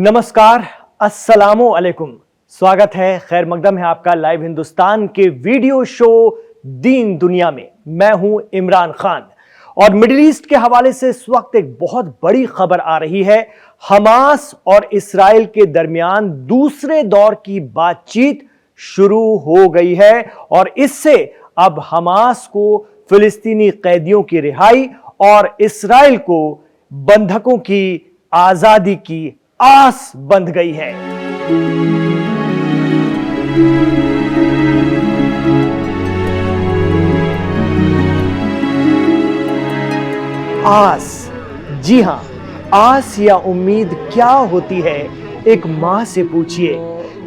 नमस्कार, अस्सलामो अलैकुम। स्वागत है, खैर मकदम है आपका लाइव हिंदुस्तान के वीडियो शो दीन दुनिया में। मैं हूं इमरान खान और मिडिल ईस्ट के हवाले से इस वक्त एक बहुत बड़ी खबर आ रही है। हमास और इस्राएल के दरमियान दूसरे दौर की बातचीत शुरू हो गई है और इससे अब हमास को फिलिस्तीनी कैदियों की रिहाई और इस्राएल को बंधकों की आजादी की आस बंध गई है। आस, जी हां, आस या उम्मीद क्या होती है एक मां से पूछिए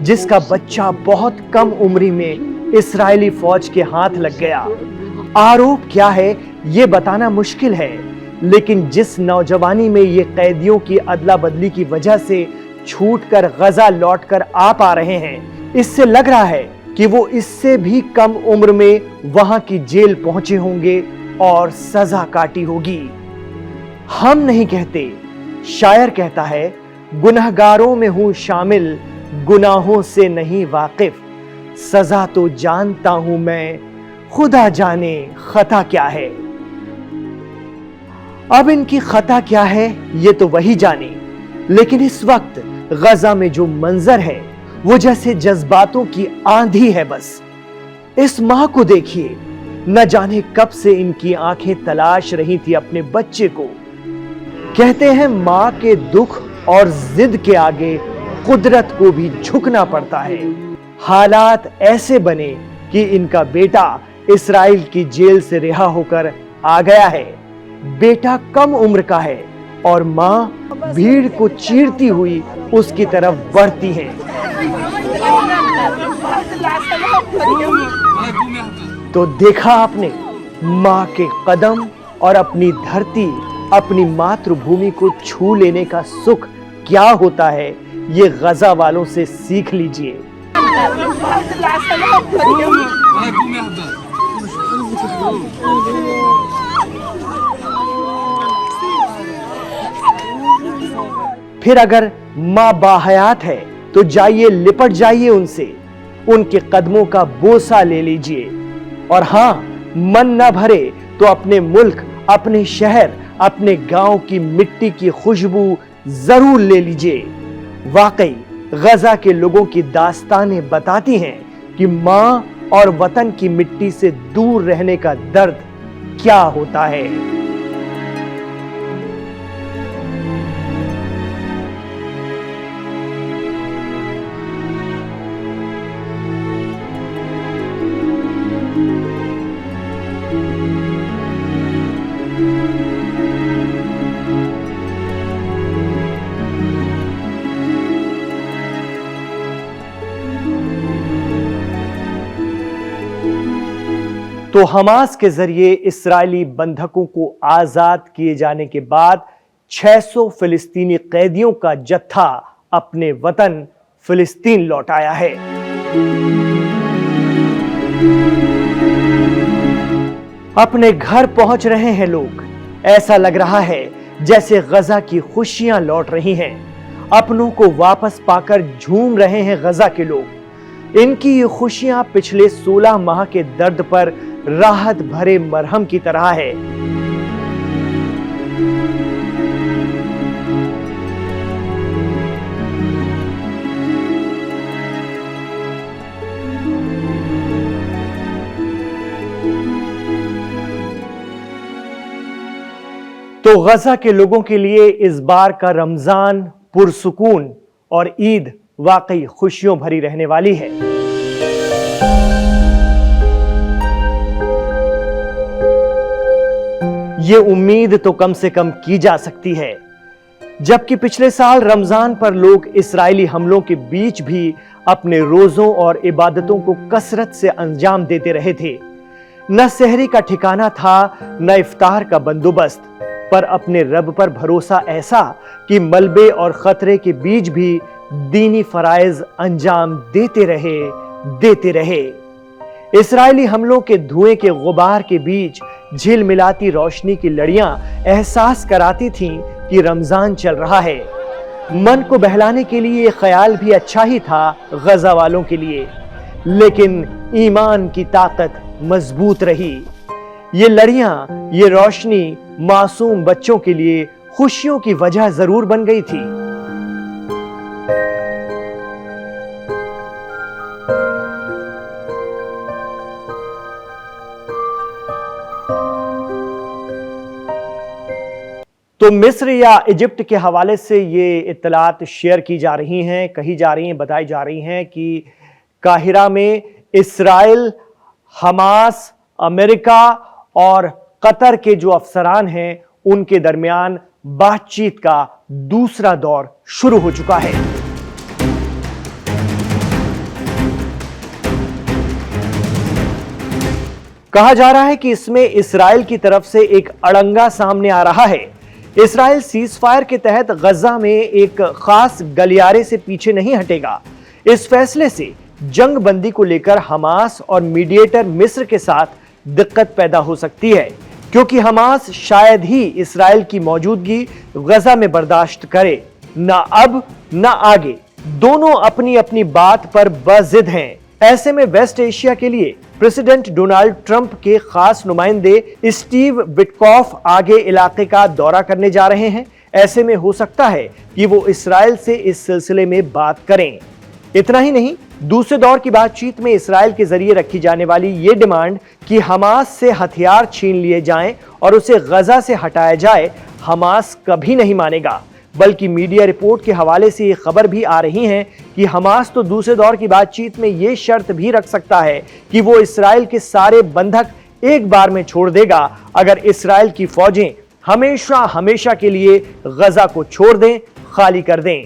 जिसका बच्चा बहुत कम उम्र में इस्राएली फौज के हाथ लग गया। आरोप क्या है यह बताना मुश्किल है, लेकिन जिस नौजवानी में ये कैदियों की अदला बदली की वजह से छूटकर गजा लौटकर आ पा रहे हैं, इससे लग रहा है कि वो इससे भी कम उम्र में वहां की जेल पहुंचे होंगे और सजा काटी होगी। हम नहीं कहते, शायर कहता है, गुनहगारों में हूं शामिल, गुनाहों से नहीं वाकिफ, सजा तो जानता हूं मैं, खुदा जाने खता क्या है। अब इनकी खता क्या है ये तो वही जाने, लेकिन इस वक्त गजा में जो मंजर है वो जैसे जज्बातों की आंधी है। बस इस मां को देखिए, न जाने कब से इनकी आंखें तलाश रही थी अपने बच्चे को। कहते हैं मां के दुख और जिद के आगे कुदरत को भी झुकना पड़ता है। हालात ऐसे बने कि इनका बेटा इस्राएल की जेल से रिहा होकर आ गया है। बेटा कम उम्र का है और मां भीड़ को चीरती हुई उसकी तरफ बढ़ती है। तो देखा आपने मां के कदम और अपनी धरती, अपनी मातृभूमि को छू लेने का सुख क्या होता है, ये गजा वालों से सीख लीजिए। फिर अगर मां बाहयात है तो जाइए, लिपट जाइए उनसे, उनके कदमों का बोसा ले लीजिए। और हां, मन न भरे तो अपने मुल्क, अपने शहर, अपने गांव की मिट्टी की खुशबू जरूर ले लीजिए। वाकई गजा के लोगों की दास्तानें बताती हैं कि मां और वतन की मिट्टी से दूर रहने का दर्द क्या होता है। तो हमास के जरिए इस्राएली बंधकों को आजाद किए जाने के बाद 600 फिलिस्तीनी कैदियों का जत्था अपने वतन फिलिस्तीन लौट आया है। अपने घर पहुंच रहे हैं लोग। ऐसा लग रहा है जैसे गजा की खुशियां लौट रही हैं। अपनों को वापस पाकर झूम रहे हैं गजा के लोग। इनकी ये खुशियां पिछले 16 माह के दर्द पर राहत भरे मरहम की तरह है। तो गजा के लोगों के लिए इस बार का रमजान पुरसुकून और ईद वाकई खुशियों भरी रहने वाली है। ये उम्मीद तो कम से कम की जा सकती है। जबकि पिछले साल रमजान पर लोग इस्राएली हमलों के बीच भी अपने रोजों और इबादतों को कसरत से अंजाम देते रहे थे। न सहरी का ठिकाना था, न इफ्तार का बंदोबस्त, पर अपने रब पर भरोसा ऐसा कि मलबे और खतरे के बीच भी दीनी फराइज अंजाम देते रहे। इस्राएली हमलों के धुएं के गुबार के बीच झिलमिलाती रोशनी की लड़ियां एहसास कराती थीं कि रमजान चल रहा है। मन को बहलाने के लिए ये ख्याल भी अच्छा ही था गजा वालों के लिए, लेकिन ईमान की ताकत मजबूत रही। ये लड़ियां, ये रोशनी मासूम बच्चों के लिए खुशियों की वजह जरूर बन गई थी। तो मिस्र या इजिप्ट के हवाले से ये इत्तलात शेयर की जा रही हैं, कही जा रही हैं, बताई जा रही हैं कि काहिरा में इस्राइल, हमास, अमेरिका और कतर के जो अफसरान हैं उनके दरमियान बातचीत का दूसरा दौर शुरू हो चुका है। कहा जा रहा है कि इसमें इस्राइल की तरफ से एक अड़ंगा सामने आ रहा है। इस्राइल सीज फायर के तहत गजा में एक खास गलियारे से पीछे नहीं हटेगा। इस फैसले से जंग बंदी को लेकर हमास और मीडिएटर मिस्र के साथ दिक्कत पैदा हो सकती है, क्योंकि हमास शायद ही इस्राइल की मौजूदगी गजा में बर्दाश्त करे। ना अब ना आगे, दोनों अपनी अपनी बात पर बजिद हैं। ऐसे में वेस्ट एशिया के लिए प्रेसिडेंट डोनाल्ड ट्रंप के खास नुमाइंदे स्टीव विटकॉफ आगे इलाके का दौरा करने जा रहे हैं। ऐसे में हो सकता है कि वो इस्राइल से इस सिलसिले में बात करें। इतना ही नहीं, दूसरे दौर की बातचीत में इस्राइल के जरिए रखी जाने वाली ये डिमांड कि हमास से हथियार छीन लिए जाएं और उसे गजा से हटाया जाए, हमास कभी नहीं मानेगा। बल्कि मीडिया रिपोर्ट के हवाले से ये खबर भी आ रही है कि हमास तो दूसरे दौर की बातचीत में ये शर्त भी रख सकता है कि वो इस्राइल के सारे बंधक एक बार में छोड़ देगा अगर इस्राइल की फौजें हमेशा हमेशा के लिए गजा को छोड़ दें, खाली कर दें।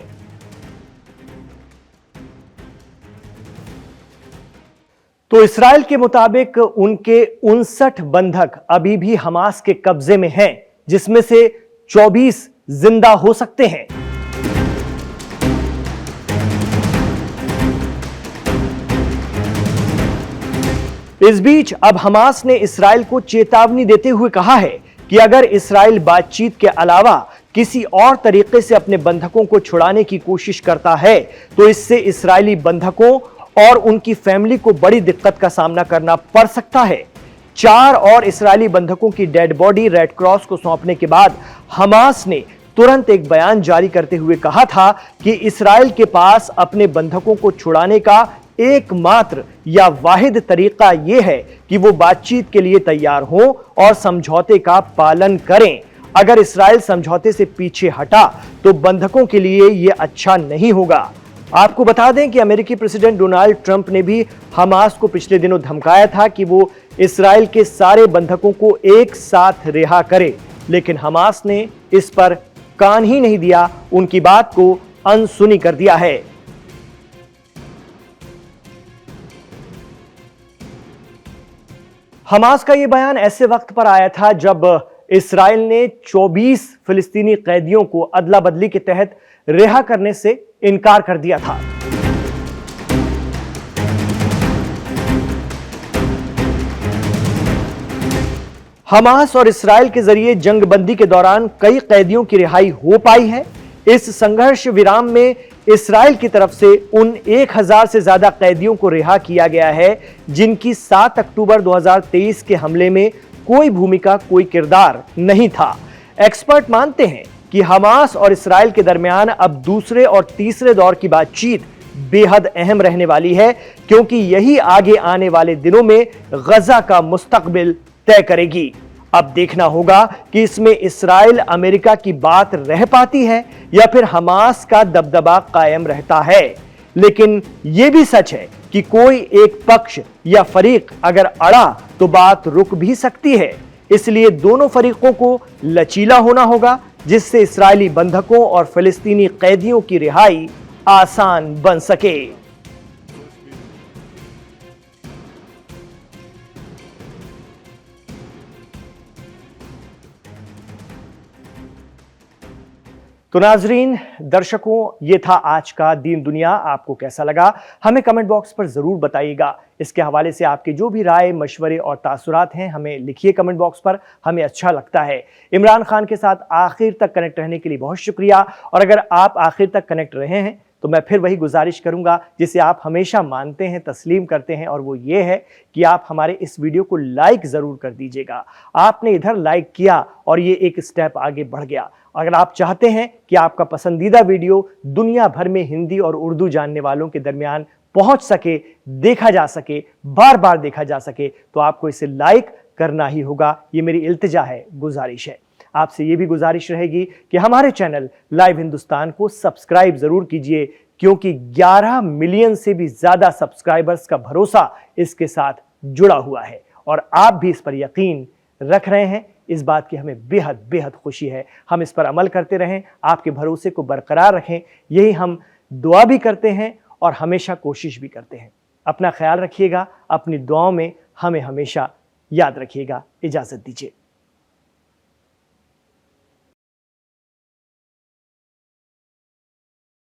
तो इस्राइल के मुताबिक उनके 59 बंधक अभी भी हमास के कब्जे में हैं, जिसमें से 24 जिंदा हो सकते हैं। इस बीच अब हमास ने इस्राइल को चेतावनी देते हुए कहा है कि अगर इस्राइल बातचीत के अलावा किसी और तरीके से अपने बंधकों को छुड़ाने की कोशिश करता है तो इससे इस्राइली बंधकों और उनकी फैमिली को बड़ी दिक्कत का सामना करना पड़ सकता है। 4 और इस्राइली बंधकों की डेड बॉडी रेड क्रॉस को सौंपने के बाद हमास ने तुरंत एक बयान जारी करते हुए कहा था कि इस्राइल के पास अपने बंधकों को छुड़ाने का एकमात्र या वाहिद तरीका यह है कि वो बातचीत के लिए तैयार हों और समझौते का पालन करें। अगर इस्राइल समझौते से पीछे हटा तो बंधकों के लिए यह अच्छा नहीं होगा। आपको बता दें कि अमेरिकी प्रेसिडेंट डोनाल्ड ट्रंप ने भी हमास को पिछले दिनों धमकाया था कि वो इस्राइल के सारे बंधकों को एक साथ रिहा करे, लेकिन हमास ने इस पर कान ही नहीं दिया, उनकी बात को अनसुनी कर दिया है। हमास का यह बयान ऐसे वक्त पर आया था जब इस्राइल ने 24 फिलिस्तीनी कैदियों को अदला बदली के तहत रिहा करने से इनकार कर दिया था। हमास और इस्राइल के जरिए जंगबंदी के दौरान कई कैदियों की रिहाई हो पाई है। इस संघर्ष विराम में इस्राइल की तरफ से उन 1000 से ज्यादा कैदियों को रिहा किया गया है जिनकी 7 अक्टूबर 2023 के हमले में कोई भूमिका, कोई किरदार नहीं था। एक्सपर्ट मानते हैं कि हमास और इस्राइल के दरमियान अब दूसरे और तीसरे दौर की बातचीत बेहद अहम रहने वाली है, क्योंकि यही आगे आने वाले दिनों में गजा का मुस्तकबिल तय करेगी। अब देखना होगा कि इसमें इस्राइल अमेरिका की बात रह पाती है या फिर हमास का दबदबा कायम रहता है। लेकिन यह भी सच है कि कोई एक पक्ष या फरीक अगर अड़ा तो बात रुक भी सकती है। इसलिए दोनों फरीकों को लचीला होना होगा, जिससे इस्राइली बंधकों और फिलिस्तीनी कैदियों की रिहाई आसान बन सके। तो नाजरीन, दर्शकों, ये था आज का दीन दुनिया। आपको कैसा लगा हमें कमेंट बॉक्स पर ज़रूर बताइएगा। इसके हवाले से आपके जो भी राय, मशवरे और तासुरात हैं हमें लिखिए कमेंट बॉक्स पर, हमें अच्छा लगता है। इमरान खान के साथ आखिर तक कनेक्ट रहने के लिए बहुत शुक्रिया। और अगर आप आखिर तक कनेक्ट रहे हैं तो मैं फिर वही गुजारिश करूंगा जिसे आप हमेशा मानते हैं, तस्लीम करते हैं, और वो ये है कि आप हमारे इस वीडियो को लाइक ज़रूर कर दीजिएगा। आपने इधर लाइक किया और ये एक स्टेप आगे बढ़ गया। अगर आप चाहते हैं कि आपका पसंदीदा वीडियो दुनिया भर में हिंदी और उर्दू जानने वालों के दरमियान पहुंच सके, देखा जा सके, बार बार देखा जा सके, तो आपको इसे लाइक करना ही होगा। ये मेरी इल्तिजा है, गुजारिश है। आपसे ये भी गुजारिश रहेगी कि हमारे चैनल लाइव हिंदुस्तान को सब्सक्राइब जरूर कीजिए, क्योंकि 11 मिलियन से भी ज्यादा सब्सक्राइबर्स का भरोसा इसके साथ जुड़ा हुआ है और आप भी इस पर यकीन रख रहे हैं। इस बात की हमें बेहद बेहद खुशी है। हम इस पर अमल करते रहें, आपके भरोसे को बरकरार रखें, यही हम दुआ भी करते हैं और हमेशा कोशिश भी करते हैं। अपना ख्याल रखिएगा, अपनी दुआओं में हमें हमेशा याद रखिएगा। इजाज़त दीजिए।